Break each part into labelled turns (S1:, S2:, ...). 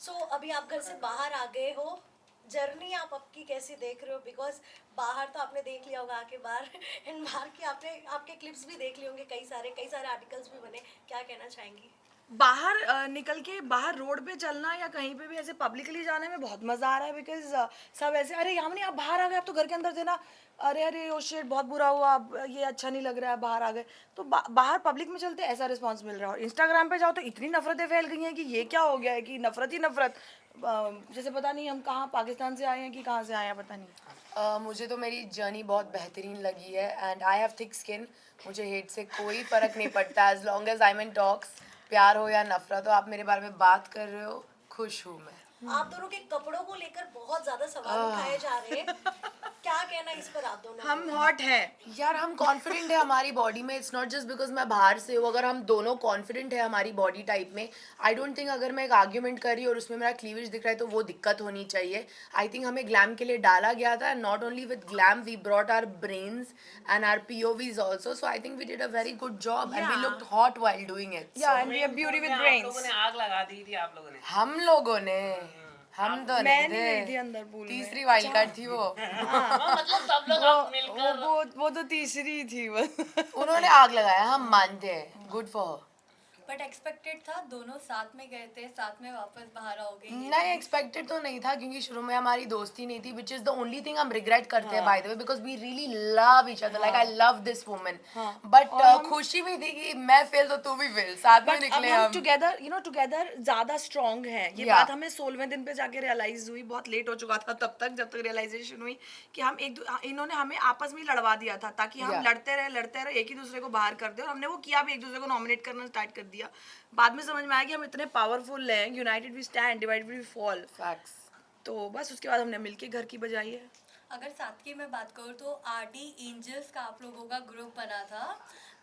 S1: सो अभी आप घर से बाहर आ गए हो, जर्नी आप आपकी कैसी देख रहे हो? बिकॉज बाहर तो आपने देख लिया होगा आके बाहर एंड बाहर की आपने आपके क्लिप्स भी देख लिए होंगे, कई सारे आर्टिकल्स भी बने, क्या कहना चाहेंगी?
S2: बाहर निकल के बाहर रोड पे चलना या कहीं पे भी ऐसे पब्लिकली जाने में बहुत मजा आ रहा है बिकॉज सब ऐसे अरे यामिनी आप बाहर आ गए, आप तो घर के अंदर थे ना, अरे अरे ओ शिट बहुत बुरा हुआ, अब ये अच्छा नहीं लग रहा है, बाहर आ गए। तो बाहर पब्लिक में चलते ऐसा रिस्पांस मिल रहा है, और इंस्टाग्राम पे जाओ तो इतनी नफरतें फैल गई हैं कि ये क्या हो गया है कि नफरत ही नफरत। जैसे पता नहीं हम कहाँ पाकिस्तान से आए हैं कि कहाँ से आए हैं पता नहीं।
S3: मुझे तो मेरी जर्नी बहुत बेहतरीन लगी है and I have thick skin. मुझे हेट से कोई फ़र्क नहीं पड़ता as long as I am in talks. प्यार हो या नफरत हो, आप मेरे बारे में बात कर रहे हो, खुश हूँ मैं।
S1: आप दोनों के कपड़ों को लेकर बहुत ज्यादा सवाल उठाए जा रहे हैं, क्या कहना इस पर आप दोनों
S2: हम
S1: को?
S2: हॉट हैं।
S3: यार हम कॉन्फिडेंट है हमारी बॉडी में, इट्स नॉट जस्ट बिकॉज मैं बाहर से हूँ। अगर हम दोनों कॉन्फिडेंट है हमारी बॉडी टाइप में, आई डोंट थिंक अगर मैं एक आर्ग्यूमेंट कर रही हूँ और उसमें मेरा क्लीवेज दिख रहा है तो वो दिक्कत होनी चाहिए। आई थिंक हमें ग्लैम के लिए डाला गया था, not only with glam we brought our brains and our POVs also. So I think we did a very good job and we
S2: Yeah.
S3: Looked hot while doing it.
S2: Yeah and we have beauty with
S4: आप लोगों
S2: brains.
S4: ने आग लगा दी थी आप लोगों ने।
S3: हम लोगों ने, हम तो
S2: मैं
S3: नहीं
S2: नहीं गई थी
S3: थे,
S2: अंदर पूल में।
S3: तीसरी वाइल्ड कार्ड थी वो।
S4: मतलब सब लोग आप मिलकर
S2: वो तो तीसरी थी बस।
S3: उन्होंने आग लगाया, हम मानते हैं, गुड फॉर।
S5: बट एक्सपेक्टेड था दोनों साथ में गए थे, साथ में वापस बाहर आओगे ये
S3: नहीं एक्सपेक्टेड तो नहीं था क्योंकि शुरू में हमारी दोस्ती नहीं थी, which is the only thing हम रिग्रेट करते हैं by the way, because we really love each other, like I love this woman. But खुशी भी थी कि मैं फेल तो तू भी फेल, साथ में
S2: बट अब
S3: निकले
S2: हम
S3: हम।
S2: टुगेदर टुगेदर ज्यादा स्ट्रांग है। ये
S3: Yeah.
S2: बात हमें 16वें दिन पे जाके रियलाइज हुई, बहुत लेट हो चुका था तब तक, जब तक रियलाइजेशन हुई कि हम इन्होंने हमें आपस में ही लड़वा दिया था ताकि हम
S3: Yeah.
S2: लड़ते रहे, एक ही दूसरे को बाहर कर दे, और हमने वो किया भी, एक दूसरे को नॉमिनेट करना स्टार्ट कर दिया। बाद में समझ में आया कि हम इतने पावरफुल हैं, united we stand, divided we fall.
S3: Facts.
S2: तो बस उसके बाद हमने मिलके घर की बजाई है।
S5: अगर साथ की मैं बात करूँ तो आरडी एंजल्स का आप लोगों का ग्रुप बना था।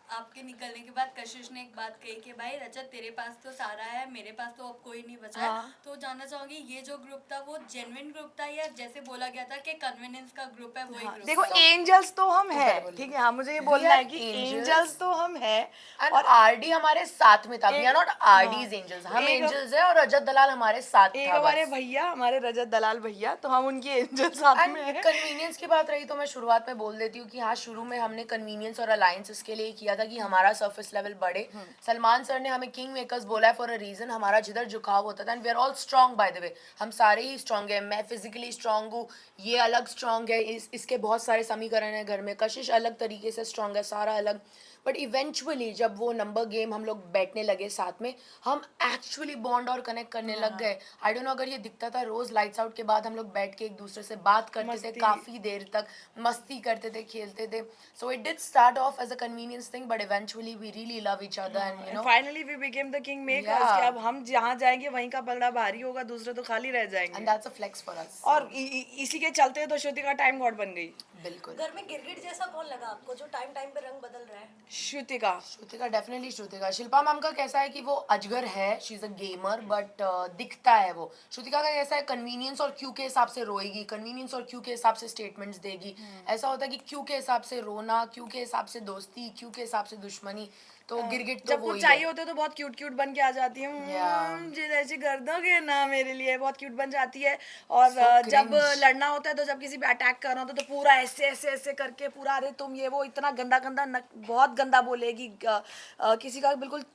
S5: आपके निकलने के बाद कशिश ने एक बात कही कि भाई रजत तेरे पास तो सारा है, मेरे पास तो अब कोई नहीं बचा है।
S2: हाँ।
S5: तो जानना चाहूंगी ये जो ग्रुप था वो जेन्युइन ग्रुप था या जैसे बोला गया था कि कन्वीनियंस का ग्रुप है वही ग्रुप?
S2: देखो एंजल्स तो हम
S3: पहले
S2: हैं,
S3: बोलिए।
S2: ठीक है, हाँ मुझे ये बोलना है कि
S3: angels.
S2: एंजल्स तो हम हैं।
S3: एंड आरडी हमारे साथ में था, वी आर नॉट आरडीज
S2: हाँ।
S3: एंजल्स, हम
S2: एक-
S3: एंजल्स हैं और रजत दलाल हमारे साथ
S2: एक
S3: था
S2: हमारे
S3: बस।
S2: भैया, हमारे रजत दलाल भैया, तो हम उनकी एंजल साथ में
S3: एंड
S2: हैं।
S3: कन्वीनियंस की बात रही तो मैं शुरुआत में बोल देती हूँ कि हाँ, शुरू में हमने कन्वीनियंस और अलायंस इसके लिए किया था कि हमारा सरफेस लेवल बढ़े। सलमान सर ने हमें किंग मेकर्स बोला है फॉर अ रीजन, हमारा जिधर झुकाव होता था, and we are all strong by the way, हम सारे ही स्ट्रांग हैं। मैं फिजिकली स्ट्रांग हूँ, ये अलग स्ट्रांग है, इसके बहुत सारे समीकरण हैं घर में, कशिश अलग तरीके से स्ट्रांग है, सारा अलग। बट इवेंचुअली जब वो नंबर गेम हम लोग बैठने लगे साथ में, हम एक्चुअली बॉन्ड और कनेक्ट करने लग गए। आई डोंट नो अगर ये दिखता था, रोज लाइट्स आउट के बाद हम लोग बैठ के एक दूसरे से बात करते थे
S2: मस्ती।
S3: काफी देर तक, मस्ती करते थे, खेलते थे। So it did start off as a convenience thing but eventually we really love each other and you know.
S2: Finally we became the king makers,
S3: Yeah.
S2: कि अब हम जहाँ जाएंगे वहीं का पलड़ा भारी होगा, दूसरे तो खाली रह
S3: एंड
S2: जाएंगे।
S3: That's a flex for us.
S2: और इसी के चलते तो श्रुतिका टाइम गॉड बन गई।
S3: बिल्कुल।
S1: घर में गिरगिट जैसा कौन लगा आपको जो टाइम टाइम पे रंग बदल रहा है?
S2: श्रुतिका।
S3: श्रुतिका, डेफिनेटली श्रुतिका। शिल्पा मैम का कैसा है कि वो अजगर है, she is a gamer, but दिखता है वो। श्रुतिका का कैसा है, कन्वीनियंस और क्यू के हिसाब से रोएगी, कन्वीनियंस और क्यू के हिसाब से स्टेटमेंट्स देगी। ऐसा होता है कि क्यू के हिसाब से रोना, क्यू के हिसाब से दोस्ती, क्यू के हिसाब से दुश्मनी। तो गिरगिट तो
S2: जब
S3: वो
S2: कुछ
S3: ही
S2: चाहिए
S3: है।
S2: होते तो बहुत क्यूट क्यूट बन के आ जाती है,
S3: Yeah.
S2: जी ऐसे कर दोगे ना मेरे लिए, बहुत क्यूट बन जाती है। और
S3: So
S2: जब
S3: cringe.
S2: लड़ना होता है तो जब किसी पे अटैक करना होता है तो पूरा ऐसे ऐसे ऐसे करके पूरा, अरे तुम ये वो, इतना गंदा गंदा बहुत गंदा बोलेगी। किसी का बिल्कुल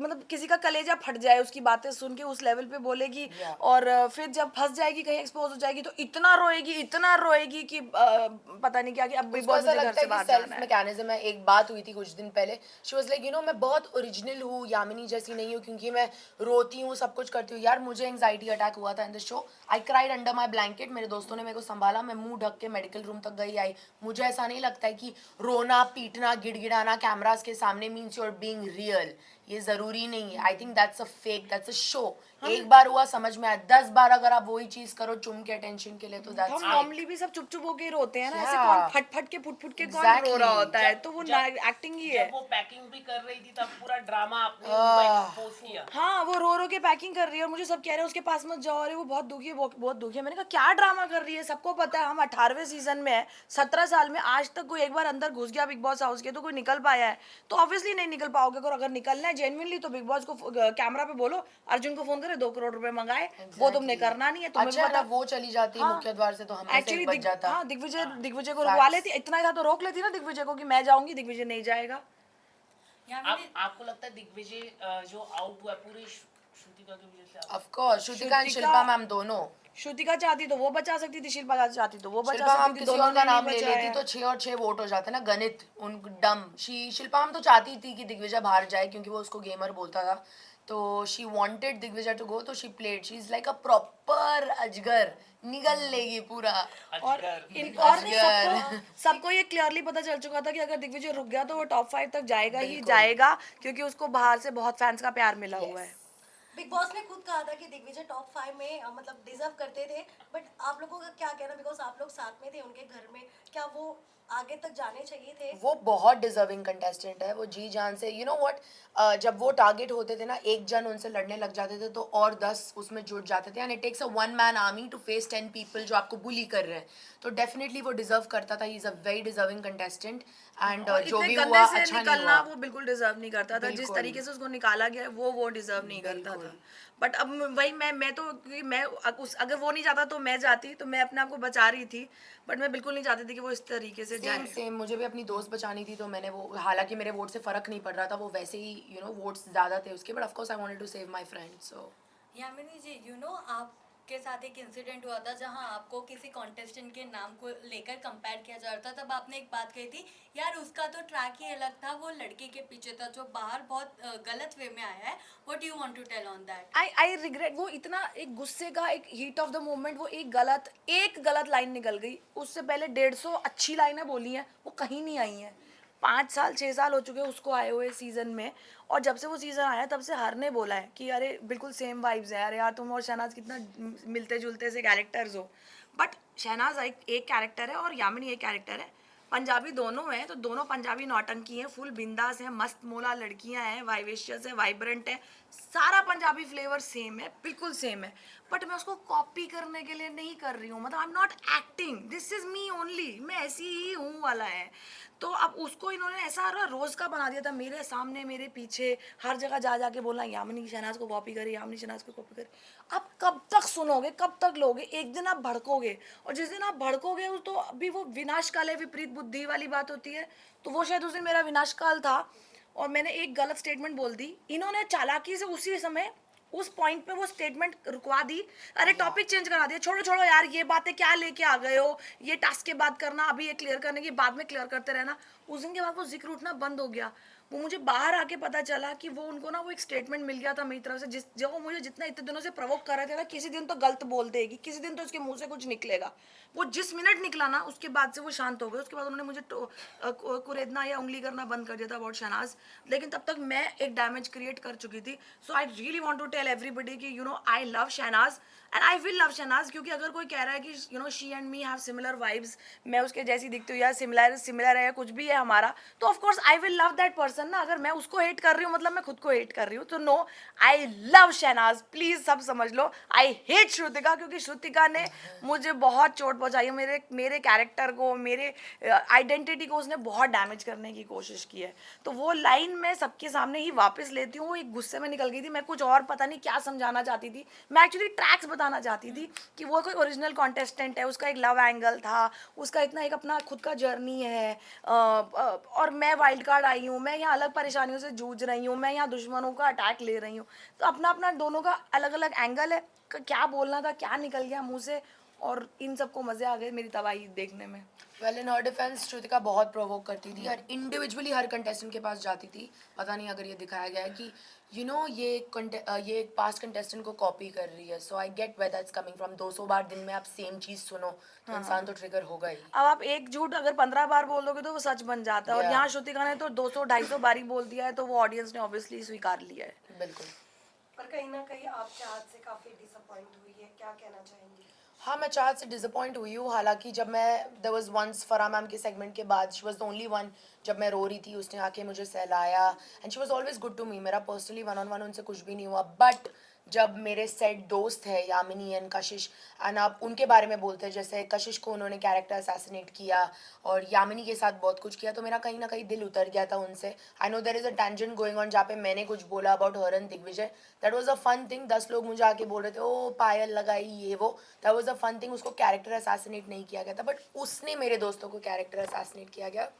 S2: मतलब किसी का कलेजा फट जाए उसकी बातें सुन के, उस लेवल पे बोलेगी।
S3: Yeah.
S2: और फिर जब फंस जाएगी, कहीं एक्सपोज हो जाएगी तो इतना रोएगी कि पता नहीं क्या कि अब बिग
S3: उसको
S2: बॉस
S3: ऐसा
S2: मुझे घर
S3: लगता
S2: से
S3: है कि
S2: बाहर
S3: सेल्फ
S2: जाना है।
S3: मैकेनिज्म है। एक बात हुई थी कुछ दिन पहले, she was like, you know मैं बहुत ओरिजिनल हूँ, यामिनी जैसी नहीं हूँ क्योंकि मैं रोती हूँ, सब कुछ करती हूँ। यार मुझे एंग्जाइटी अटैक हुआ था in the show, I cried under my blanket, मेरे दोस्तों ने मेरे को संभाला, मैं मुंह ढक के मेडिकल रूम तक गई आई। मुझे ऐसा नहीं लगता है कि रोना, पीटना, गिड़गिड़ाना कैमरास के सामने means you are being real, ये जरूरी नहीं है। I think that's a fake, that's a show. एक बार हुआ समझ में आया, 10 बार अगर आप वही चीज करो चुम के अटेंशन के लिए तो
S2: हम
S3: दैट्स
S2: नॉर्मली भी सब चुप चुप होके ही रोते हैं ना, ऐसे
S3: Yeah.
S2: कौन फट फट के फुट फुट के कौन रो
S3: Exactly.
S2: रहा होता है,
S4: जब-
S2: तो वो
S4: जब-
S2: एक्टिंग ही है।
S4: जब वो पैकिंग भी कर रही थी तब पूरा ड्रामा आपने उनको एक्सपोज किया।
S2: हाँ, वो रो के पैकिंग कर रही है और मुझे सब कह रहे हैं उसके पास मत जाओ, अरे वो बहुत दुखी है, बहुत दुखी है। मैंने कहा क्या ड्रामा कर रही है, सबको पता है हम 18वें सीजन में है, 17 साल में आज तक कोई एक बार अंदर घुस गया बिग बॉस हाउस के तो कोई निकल पाया है? तो ऑब्वियसली नहीं निकल पाओगे, और अगर निकलना है है जेन्युइनली तो बिग बॉस को कैमरा पे बोलो अर्जुन को फोन करे 2 करोड़ रुपए मंगाए, वो तुमने करना नहीं है, तुम्हें भी
S3: अच्छा
S2: पता।
S3: ना वो चली जाती
S2: हाँ,
S3: मुख्य द्वार से तो हम में से
S2: एक्चुअली
S3: एक बच जाता।
S2: हाँ दिग्विजय को रुकवा लेती, इतना ही था तो रोक लेती ना दिग्विजय को कि मैं जाऊंगी, दिग्विजय नहीं जाएगा।
S4: आपको लगता है दिग्विजय जो आउट हुआ पूरी श्रुतिका की वजह से
S3: of course Shrutika and Shilpa ma'am दोनों।
S2: श्रुतिका चाहती तो वो बचा सकती थी, शिल्पा चाहती तो वो बचा
S3: शिल्पा मैम
S2: सकती थी,
S3: किसी
S2: दोनों
S3: और का
S2: ने नहीं
S3: नाम ले
S2: बचाया।
S3: लेती तो 6 और 6 वोट हो जाते ना, गणित उन डम। शिल्पा मैम तो चाहती थी कि दिग्विजय बाहर जाए क्योंकि वो उसको गेमर बोलता था, तो she wanted Digvijay to go, तो she played, she is like a proper अजगर, निगल लेगी पूरा।
S2: और सबको ये क्लियरली पता चल चुका था कि अगर दिग्विजय रुक गया तो वो टॉप 5 तक जाएगा ही जाएगा, क्योंकि उसको बाहर से बहुत फैंस का प्यार मिला हुआ है।
S1: बिग बॉस ने खुद कहा था कि दिग्विजय टॉप 5 में मतलब डिजर्व करते थे, बट आप लोगों का क्या कहना, बिकॉज आप लोग साथ में थे उनके घर में, क्या वो आगे तक जाने चाहिए थे?
S3: वो बहुत डिजर्विंग कंटेस्टेंट है, वो जी जान से, यू नो व्हाट, जब वो टारगेट होते थे ना, एक जन उनसे लड़ने लग जाते थे तो और 10 उसमें जुड़ जाते थे, and it takes a one man army to face 10 people जो आपको बुली कर रहे हैं, तो डेफिनेटली वो डिजर्व करता था, he is a very deserving contestant, and
S2: और
S3: जो
S2: इतने
S3: भी
S2: गंदे
S3: हुआ
S2: से
S3: अच्छा नहीं
S2: निकलना
S3: हुआ।
S2: वो बिल्कुल डिजर्व नहीं करता था, जिस
S3: बिल्कुल।
S2: तरीके से उसको निकाला गया वो डिजर्व नहीं करता था। बट अब वही मैं तो, क्योंकि मैं अगर वो नहीं जाता तो मैं जाती, तो मैं अपने आप को बचा रही थी, बट मैं बिल्कुल नहीं चाहती थी कि वो इस तरीके से
S3: सेम
S2: जाए।
S3: सेम, मुझे भी अपनी दोस्त बचानी थी, तो मैंने वो, हालांकि मेरे वोट से फर्क नहीं पड़ रहा था, वो वैसे ही यू नो वोट्स ज्यादा थे उसके, but of course I wanted to save my friend, so
S5: Yamini ji, you know आपके साथ एक इंसिडेंट हुआ था जहां आपको किसी कॉन्टेस्टेंट के नाम को लेकर कंपेयर किया जा रहा था, तब आपने एक बात कही थी, यार उसका तो ट्रैक ही अलग था, वो लड़के के पीछे था जो बाहर बहुत गलत वे में आया है। What you want to tell on that?
S2: I regret, वो इतना एक गुस्से का, एक हीट ऑफ द मोमेंट, वो एक गलत लाइन निकल गई, उससे पहले 150 अच्छी लाइनें बोली हैं, वो कहीं नहीं आई हैं। 5 साल 6 साल हो चुके हैं उसको आए हुए सीजन में, और जब से वो सीजन आया तब से हर ने बोला है कि अरे बिल्कुल सेम वाइब्स है, अरे यार तुम और शहनाज कितना मिलते जुलते से कैरेक्टर्स हो। बट शहनाज एक कैरेक्टर है और यामिनी एक कैरेक्टर है, पंजाबी दोनों हैं, तो दोनों पंजाबी नौटंकी हैं, फुल बिंदास हैं, मस्त मोला लड़कियां हैं, वाइवेशियस है, वाइब्रेंट है, सारा पंजाबी फ्लेवर सेम है, बिल्कुल सेम है। बट मैं उसको कॉपी करने के लिए नहीं कर रही हूँ, मतलब I am not acting, this is me only, मैं ऐसी ही हूँ वाला है। तो अब उसको इन्होंने ऐसा रोज का बना दिया था, मेरे सामने मेरे पीछे हर जगह जा जाके बोलना यामिनी शहनाज को कॉपी करे, यामिनी शहनाज को कॉपी करे। अब कब तक सुनोगे, कब तक लोगे? एक दिन आप भड़कोगे, और जिस दिन आप भड़कोगे तो अभी वो विनाशकाल है, विपरीत बुद्धि वाली बात होती है, तो वो शायद उस दिन मेरा विनाशकाल था और मैंने एक गलत स्टेटमेंट बोल दी। इन्होंने चालाकी से उसी समय उस पॉइंट पे वो स्टेटमेंट रुकवा दी, अरे टॉपिक चेंज करा दिया, छोड़ो छोड़ो यार ये बातें क्या लेके आ गए हो, ये टास्क के बाद करना, अभी ये क्लियर करने के बाद में क्लियर करते रहना। उस दिन के बाद वो जिक्र उठना बंद हो गया। वो मुझे बाहर आके पता चला कि वो उनको ना वो एक स्टेटमेंट मिल गया था मेरी तरफ से, जो वो मुझे जितना इतने दिनों से प्रवोक कर रहे थे ना, किसी दिन तो गलत बोल देगी, किसी दिन तो उसके मुंह से कुछ निकलेगा। वो जिस मिनट निकला ना उसके बाद से वो शांत हो गए, उसके बाद उन्होंने मुझे कुरेदना या उंगली करना बंद कर दिया था अबाउट शहनाज, लेकिन तब तक मैं एक डैमेज क्रिएट कर चुकी थी। So I really want to tell everybody कि you know I love Shehnaaz and I will love Shehnaaz, क्योंकि अगर कोई कह रहा है कि you know she and me have similar vibes, मैं उसके जैसी दिखती हूँ या सिमिलर है, कुछ भी है हमारा, तो of course I will love that person ना। अगर मैं उसको हेट कर रही हूँ मतलब मैं खुद को हेट कर रही हूँ, तो no, I love Shehnaaz, please सब समझ लो। आई हेट श्रुतिका, क्योंकि श्रुतिका ने मुझे बहुत चोट पहुंचाई है, मेरे कैरेक्टर को, मेरे आइडेंटिटी को उसने बहुत डैमेज करने की कोशिश की है। तो वो लाइन मैं सबके सामने ही वापस लेती हूँ, वो एक गुस्से में निकल गई थी, मैं कुछ और पता नहीं क्या समझाना चाहती थी, मैं एक्चुअली ट्रैक्स बताना चाहती थी कि वो कोई ओरिजिनल कॉन्टेस्टेंट है, उसका एक लव एंगल था, उसका इतना एक अपना खुद का जर्नी है, और मैं वाइल्ड कार्ड आई हूँ, मैं यहाँ अलग परेशानियों से जूझ रही हूँ, मैं यहाँ दुश्मनों का अटैक ले रही हूँ, तो अपना अपना दोनों का अलग अलग एंगल है, क्या बोलना था क्या निकल गया मुंह से, और इन सबको मजे आ गए मेरी तबाही देखने में।
S3: Well in her defence Shrutika बहुत प्रोवोक करती थी और इंडिविजुअली हर कंटेस्टेंट के पास जाती थी। पता नहीं अगर ये दिखाया गया है कि यू नो ये एक पास्ट कंटेस्टेंट को कॉपी कर रही है, so I get where that's coming from. 200 बार दिन में आप सेम चीज सुनो तो इंसान तो ट्रिगर होगा ही।
S2: अब आप एक झूठ अगर 15 बार बोल दोगे तो वो सच बन जाता है, और
S3: Yeah.
S2: यहाँ श्रुतिका ने तो 200-250 बारी बोल दिया है, तो वो ऑडियंस ने ऑब्वियसली स्वीकार लिया है।
S3: बिल्कुल।
S1: पर कहीं ना कहीं आपके हाथ से काफी डिसअपॉइंट हुई है, क्या कहना चाहेंगी?
S3: हाँ, मैं चाहत से डिसअपॉइंट हुई हूँ। हालांकि जब मैं there was once Farah ma'am के सेगमेंट के बाद she was the only one, जब मैं रो रही थी उसने आके मुझे सहलाया and she was always good to me. मेरा पर्सनली 1-on-1 उनसे कुछ भी नहीं हुआ, बट जब मेरे सेट दोस्त है यामिनी एंड कशिश एंड आप उनके बारे में बोलते हैं, जैसे कशिश को उन्होंने कैरेक्टर असैसिनेट किया और यामिनी के साथ बहुत कुछ किया, तो मेरा कहीं ना कहीं दिल उतर गया था उनसे. I know there is a tangent going on जहाँ पे मैंने कुछ बोला about her and Digvijay. That was a fun thing. 10 लोग मुझे आके बोल रहे थे ओ पायल लगाई ये वो. That was a fun thing. उसको कैरेक्टर असैसिनेट नहीं किया गया था, बट उसने मेरे दोस्तों को कैरेक्टर असैसिनेट किया गया.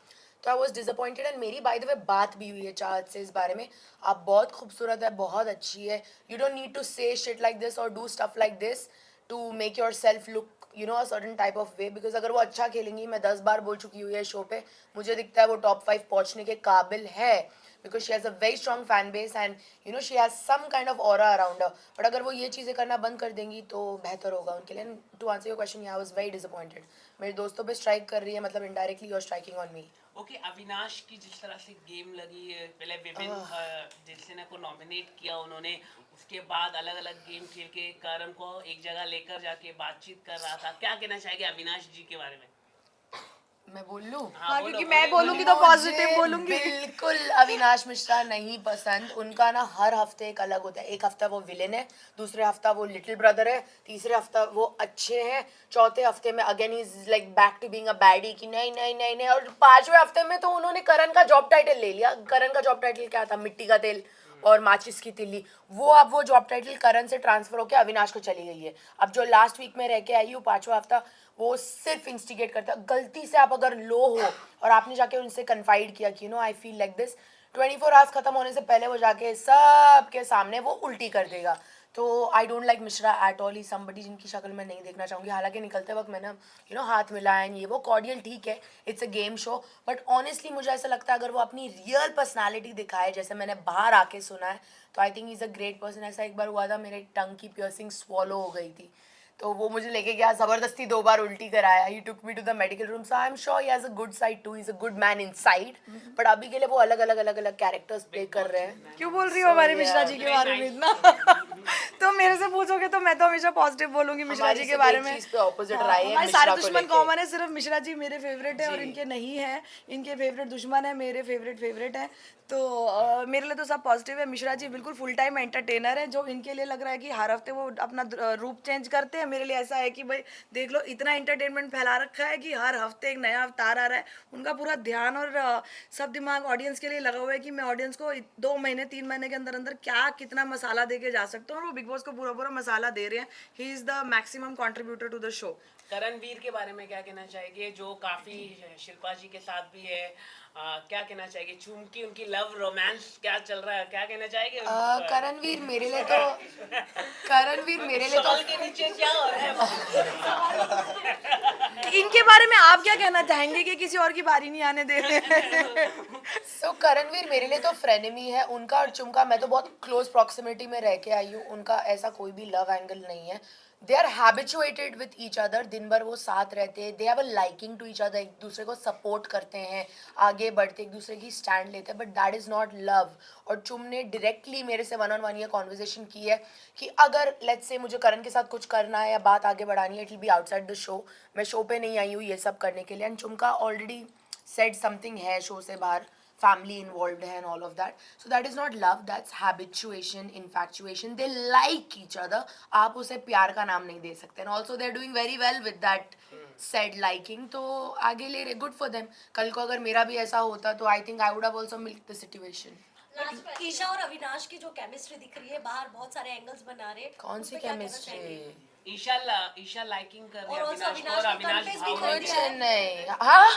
S3: तो आई वॉज डिसअपॉइंटेड. एंड मेरी बाय द वे बात भी हुई है चाहत से इस बारे में. आप बहुत खूबसूरत है, बहुत अच्छी है. You don't need to say shit like this और do stuff like this to make yourself look you know a certain type of way. Because अगर वो अच्छा खेलेंगी, मैं 10 बार बोल चुकी हुई है शो पे, मुझे दिखता है वो टॉप 5 पहुंचने के काबिल है. Because she has a very strong fan base and you know she has some kind of aura around her. But अगर वो ये चीज़ें करना बंद कर देंगी तो बेहतर होगा उनके लिए. To answer your question, I was very disappointed. मेरे दोस्तों पे स्ट्राइक कर रही है, मतलब इनडायरेक्टली और striking on me.
S4: Okay, Avinash की जिस तरह से गेम लगी है, पहले विभिन्न जिसने को नॉमिनेट किया उन्होंने, उसके बाद अलग अलग गेम खेल के करण को एक जगह लेकर जाके बातचीत कर रहा था. क्या कहना चाहेंगे अविनाश जी के बारे में?
S3: मैं बोल लूँ?
S2: हाँ,
S4: बोलो,
S2: क्योंकि मैं
S4: बोलो,
S2: बोलूंगी तो
S3: मुझे
S2: पॉजिटिव बोलूंगी.
S3: बिल्कुल अविनाश मिश्रा नहीं पसंद. उनका ना हर हफ्ते एक अलग होता है. एक हफ्ता वो विलेन है, दूसरे हफ्ता वो लिटिल ब्रदर है, तीसरे हफ्ता वो अच्छे हैं, चौथे हफ्ते में again is like back to being a baddie कि नहीं नहीं नहीं नहीं. और पांचवें हफ्ते में तो उन्होंने करण का जॉब टाइटल ले लिया. करण का जॉब टाइटल क्या था? मिट्टी का तेल और माचिस की तिल्ली. वो अब वो जॉब टाइटल करण से ट्रांसफर होकर अविनाश को चली गई है. अब जो लास्ट वीक में रह के आई हूँ 5वां हफ्ता, वो सिर्फ इंस्टिगेट करता है. गलती से आप अगर लो हो और आपने जाके उनसे कन्फाइड किया कि you know I feel like this, 24 hours खत्म होने से पहले वो जाके सबके सामने वो उल्टी कर देगा. तो I don't like Mishra at all. He somebody जिनकी शक्ल मैं नहीं देखना चाहूँगी. हालांकि निकलते वक्त मैंने यू नो हाथ मिलाया ये वो कॉर्डियल ठीक है, it's a game show. But honestly मुझे ऐसा लगता है अगर वो अपनी रियल पर्सनालिटी दिखाए जैसे मैंने बाहर आके सुना है, तो I think is a great person. ऐसा एक बार हुआ था, मेरे टंग की पियर्सिंग स्वॉलो हो गई थी, तो वो मुझे लेके गया, ज़बरदस्ती 2 बार उल्टी कराया. He took me to the medical room. So I am sure he has a good side too. He is a good man inside. But अभी के लिए वो अलग अलग कैरेक्टर्स प्ले कर रहे हैं.
S2: क्यों बोल रही हो हमारे मिश्रा जी के बारे में इतना? तो मेरे से पूछोगे तो मैं तो हमेशा पॉजिटिव बोलूंगी मिश्रा जी के बारे में.
S3: चीज पे ऑपोजिट रहा है
S2: हमारे
S3: मिश्रा
S2: सारे
S3: को
S2: दुश्मन
S3: लेके.
S2: कॉमन है, सिर्फ मिश्रा जी मेरे फेवरेट है और इनके नहीं है. इनके फेवरेट दुश्मन है, मेरे फेवरेट है. तो मेरे लिए तो सब पॉजिटिव है. मिश्रा जी बिल्कुल फुल टाइम एंटरटेनर है. जो इनके लिए लग रहा है कि हर हफ्ते वो अपना रूप चेंज करते हैं, मेरे लिए ऐसा है कि भाई देख लो इतना एंटरटेनमेंट फैला रखा है कि हर हफ्ते एक नया अवतार आ रहा है. उनका पूरा ध्यान और सब दिमाग ऑडियंस के लिए लगा हुआ है कि मैं ऑडियंस को 2 महीने 3 महीने के अंदर अंदर क्या कितना मसाला दे के जा सकता हूँ. और वो बिग बॉस को पूरा मसाला दे रहे हैं. He is the maximum contributor to the show.
S4: Karanveer के बारे में क्या कहना चाहेंगे, जो काफी शिल्पा जी के साथ भी है? क्या कहना चाहेंगे? चुमकी उनकी लव रोमांस क्या चल रहा है, क्या कहना चाहेंगे?
S3: करणवीर मेरे लिए तो
S4: शॉल के नीचे क्या हो रहा है?
S2: इनके बारे में आप क्या कहना चाहेंगे कि किसी और की बारी नहीं आने दे रहे हैं?
S3: सो करणवीर मेरे लिए तो फ्रेनेमी है. उनका और चुमका मैं तो बहुत क्लोज प्रॉक्सिमिटी में रह के आई हूँ. उनका ऐसा कोई भी लव एंगल नहीं है. They are habituated with each other. दिन भर वो साथ रहते हैं. They have a liking to each other. एक दूसरे को सपोर्ट करते हैं, आगे बढ़ते एक दूसरे की स्टैंड लेते हैं. But that is not love. और चुम ने डायरेक्टली मेरे से 1-on-1 ये कॉन्वर्जेशन की है कि अगर लेट्स से मुझे करण के साथ कुछ करना है या बात आगे बढ़ानी है, it will be outside the show. मैं शो पे नहीं आई हूँ ये सब करने के लिए. एंड चुमका ऑलरेडी सेड समथिंग है शो से बाहर, family involved है and all of that. So that is not love, that's habituation, infatuation. They like each other. आप उसे प्यार का नाम नहीं दे सकते. And also they're doing very well with that said liking. तो आगे ले रहे, good for them. कल को अगर मेरा भी ऐसा होता तो I think I would have also milked the situation.
S1: Isha और अविनाश की जो केमिस्ट्री दिख रही है बाहर, बहुत सारे एंगल्स बना रहे हैं.
S3: कौन
S1: उस
S3: सी
S1: पे क्या कहना
S3: केमिस्ट्री?
S1: चाहेंगे?
S4: ईशा लाइकिंग कर रही है
S1: और also
S4: अविनाश को, और
S1: अविनाश
S4: अविनाश
S1: को confess भी
S4: भाव
S1: कर
S4: नहीं
S3: कुछ
S1: दिया
S4: दे
S1: है.
S3: नहीं. हाँ,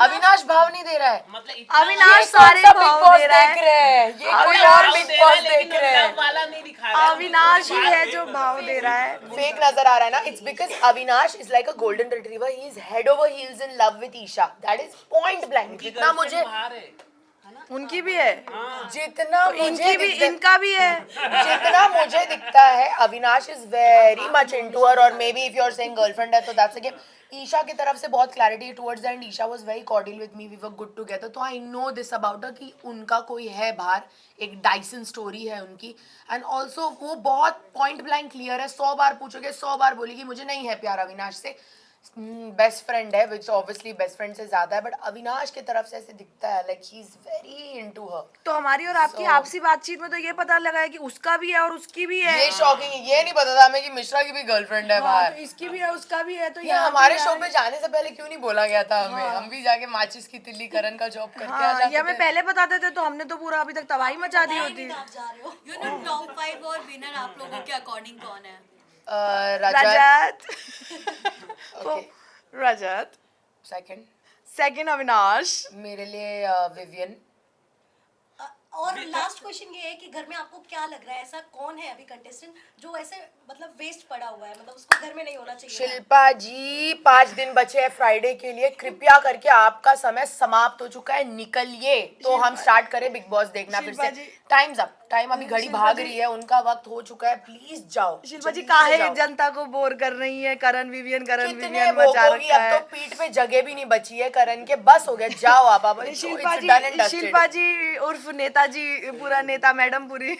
S3: अविनाश भाव नहीं दे रहा है.
S4: मतलब इतना
S2: अविनाश
S3: ये
S2: सारे
S3: कौन सा
S2: भाव
S3: बिग बॉस
S2: दे रहा
S3: देख
S2: है.
S3: रहे हैं? ये कोई
S2: अविनाश
S3: और बिग बॉस देख रहे हैं.
S4: लव वाला नहीं दिखा रहा है.
S2: अविनाश ही है जो भाव दे रहा है.
S3: फेक नजर आ रहा है ना. It's because Avinash is like a golden retriever. He is head over heels in love with Isha. That is point blank.
S4: उनकी
S3: जितना
S4: girlfriend
S3: मुझे
S4: बाहर है ना?
S2: उनकी भी है,
S3: जितना
S2: तो
S3: मुझे
S2: इनकी भी,
S3: दिखता-
S2: इनका भी है.
S3: जितना मुझे दिखता है Avinash is very much into her. और maybe if you are saying girlfriend है तो दैट्स अ गेम. ईशा की तरफ से बहुत clarity towards and Eisha was very cordial with me. We were good together. तो I know this about her कि उनका कोई है बाहर, एक डाइसन स्टोरी है उनकी. एंड ऑल्सो वो बहुत पॉइंट ब्लैंक क्लियर है. 100 बार पूछोगे 100 बार बोलेगी मुझे नहीं है प्यार अविनाश से. बेस्ट फ्रेंड है, विच ऑब्वियसली बेस्ट फ्रेंड से ज्यादा है, बट अविनाश की तरफ से ऐसे दिखता है like he is very into हर.
S2: तो हमारी और आपकी आपसी बातचीत में तो ये पता लगा है कि उसका भी है और उसकी भी है.
S3: ये शॉकिंग है, ये नहीं पता था हमें कि मिश्रा की भी गर्लफ्रेंड है
S2: हाँ,
S3: बाहर.
S2: तो इसकी भी है उसका भी है, तो
S3: ये हमारे शो पे जाने से पहले क्यों नहीं बोला गया था हमें? हम भी जाके माचिस की तिल्ली करण का जॉब करके आ
S2: हाँ,
S3: जाते
S2: ये हमें
S3: थे.
S2: पहले बताते थे तो हमने तो पूरा अभी तक तबाही मचा दी
S1: नहीं,
S2: होती.
S1: नहीं, आप जा रहे हो
S5: यू नो टॉप 5 और विनर आप लोगों के अकॉर्डिंग कौन है?
S3: Rajat
S2: Rajat.
S3: Okay,
S2: Rajat.
S3: Second
S2: second Avinash.
S3: मेरे लिए विवियन.
S1: और लास्ट क्वेश्चन ये है कि घर में आपको क्या लग रहा है, ऐसा कौन है अभी कंटेस्टेंट जो ऐसे मतलब वेस्ट पड़ा हुआ है, मतलब उसको घर में नहीं होना चाहिए था?
S3: शिल्पा जी, 5 दिन बचे हैं फ्राइडे के लिए, कृपया करके आपका समय समाप्त हो चुका है, निकलिए. तो हम स्टार्ट करें बिग बॉस देखना फिर
S2: शिल्पा
S3: से.
S2: जी.
S3: टाइम्स अप, टाइम अभी घड़ी
S2: शिल्पा
S3: भाग
S2: जी.
S3: रही है, उनका वक्त हो चुका है, प्लीज जाओ.
S2: शिल्पा जी
S3: जल्दी से
S2: काहे
S3: जाओ.
S2: जनता को बोर कर रही है? करण विवियन
S3: कितने
S2: मचा
S3: भोगोगी,
S2: रखा
S3: अब
S2: है.
S3: तो पीठ पे जगह भी नहीं बची है करण के. बस हो गया, जाओ आप. अब
S2: Shilpa
S3: it's done and
S2: ji,
S3: dusted.
S2: Shilpa जी उर्फ नेताजी, पूरा नेता मैडम पूरी.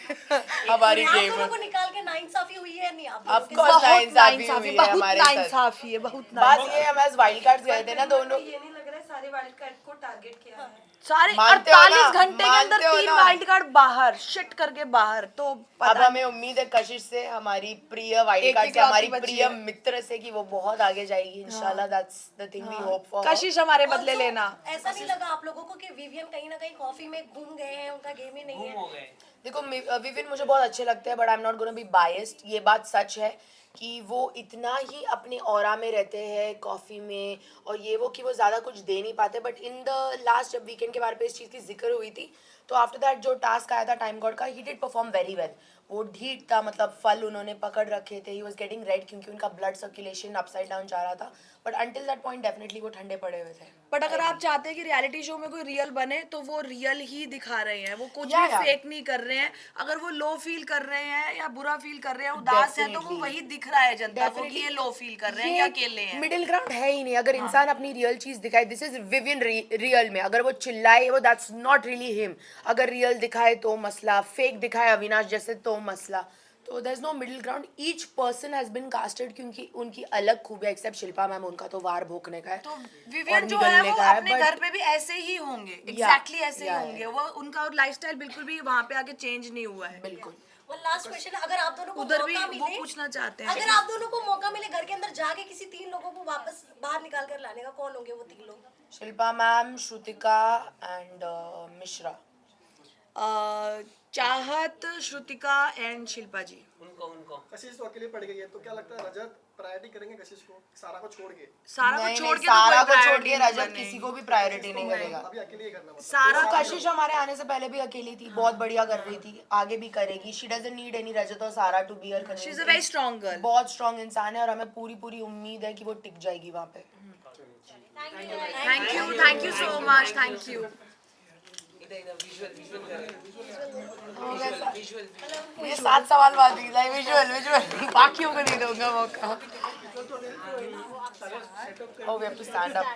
S3: हमारी
S1: आप
S3: गेम
S1: दोनों को निकाल के नाइंसाफी हुई है नहीं आप
S3: Of
S1: लोगों के
S3: course.
S1: साथ?
S3: नाइंसाफी हुई है हमारे साथ.
S2: नाइंसाफी है, बहुत
S3: बात ये है, हम एज वाइल्ड कार्ड्स गए थे ना दोनों.
S6: ये नहीं लग रहा है सारे वाइल्ड कार्ड को टारगेट किया है.
S2: सारे
S3: मानते हो ना?
S2: 48 घंटे के अंदर
S3: मानते हो
S2: 3
S3: ना?
S2: वाइल्ड कार्ड बाहर, शिट करके बाहर. तो
S3: अब
S2: पता
S3: हमें उम्मीद है कशिश से, हमारी प्रिय वाइल्ड
S2: एक
S3: कार्ड से,
S2: इकलौती
S3: हमारी
S2: बची
S3: प्रिय
S2: है.
S3: मित्र से कि वो बहुत आगे जाएगी इंशाल्लाह. That's the thing we hope for.
S2: Kashish हमारे बदले
S1: Also,
S2: लेना.
S1: ऐसा नहीं लगा आप लोगों को कि विवियन कहीं ना कहीं कॉफी में घूम गए हैं, उनका गेम ही नहीं
S4: घूम
S1: है?
S4: हो गए.
S3: देखो विविन मुझे बहुत अच्छे लगते हैं, but I am not gonna be biased. ये बात सच है कि वो इतना ही अपने ऑरा में रहते हैं कॉफ़ी में और ये वो, कि वो ज़्यादा कुछ दे नहीं पाते. बट इन द लास्ट जब वीकेंड के बारे पे इस चीज़ की जिक्र हुई थी, तो आफ्टर दैट जो टास्क आया था टाइम गॉड का, he did perform very well. वो ढीठ था, मतलब फल उन्होंने पकड़ रखे थे. ही वॉज गेटिंग रेड क्योंकि उनका ब्लड सर्कुलेशन अपसाइड डाउन जा रहा था. But until that point definitely वो ठंडे पड़े हुए थे.
S2: बट अगर आप चाहते हैं कि रियलिटी शो में कोई रियल बने तो वो रियल ही दिखा रहे हैं, वो कुछ
S3: या,
S2: भी
S3: या.
S2: फेक नहीं कर रहे हैं. अगर वो लो फील कर रहे हैं या बुरा फील कर रहे हैं, उदास है, तो वो
S3: Definitely.
S2: वही दिख रहा है जनता को कि
S3: Definitely.
S2: ये लो फील कर रहे हैं या अकेले हैं.
S3: मिडिल ग्राउंड है ही नहीं. अगर इंसान अपनी रियल चीज दिखाए, दिस इज विवियन रियल में. अगर वो चिल्लाए, वो दैट्स नॉट रियली हिम. अगर रियल दिखाए तो मसला, फेक दिखाए अविनाश जैसे तो मसला. तो there is no middle ground. Each person has been casted क्योंकि उनकी अलग खूबियां, एक्सेप्ट शिल्पा मैम, उनका तो वार भोंकने का है.
S2: तो
S3: और
S2: विवियन जो है
S3: निगलने
S2: वो
S3: का है,
S2: अपने
S3: but-
S2: घर पे भी ऐसे ही होंगे, एग्जैक्टली ऐसे ही
S3: yeah,
S2: होंगे. वो उनका लाइफस्टाइल बिल्कुल भी वहाँ पे आके चेंज नहीं हुआ है.
S3: बिल्कुल.
S1: वो लास्ट क्वेश्चन, अगर आप दोनों को
S2: उधर भी
S1: मौका
S2: वो
S1: मिले,
S2: पूछना चाहते हैं.
S1: अगर आप दोनों को मौका मिले घर के अंदर जाके किसी 3 लोगों को वापस बाहर निकाल कर लाने का, कौन होंगे वो 3 लोग?
S3: Shilpa ma'am, Shrutika and Mishra.
S2: चाहत, श्रुतिका एंड शिल्पा जी.
S4: उनको
S6: कशिश तो अकेले पड़ गई है, तो क्या लगता है रजत प्रायोरिटी करेंगे कशिश को, सारा को छोड़ के?
S2: सारा को
S3: नहीं,
S2: छोड़
S3: नहीं,
S2: के तो
S3: सारा
S2: कोई
S3: को छोड़
S2: priority
S3: के
S2: नहीं
S3: रजत
S2: बनेगी.
S3: किसी को भी प्रायोरिटी नहीं करेगा.
S6: अभी अकेले ही करना मतलब.
S2: सारा
S3: तो कशिश हमारे आने से पहले भी अकेली थी, बहुत बढ़िया कर रही थी, आगे भी करेगी. She doesn't need any Rajat और Sara to be her.
S2: She is a very strong girl.
S3: बहुत स्ट्रांग इंसान है और हमें पूरी पूरी उम्मीद है कि वो टिक जाएगी वहाँ पे.
S2: Thank you so much. Thank you.
S3: मुझे 7 सवाल बाद विजुअल बाकियों को नहीं दूंगा मौका. Oh, we have to stand up.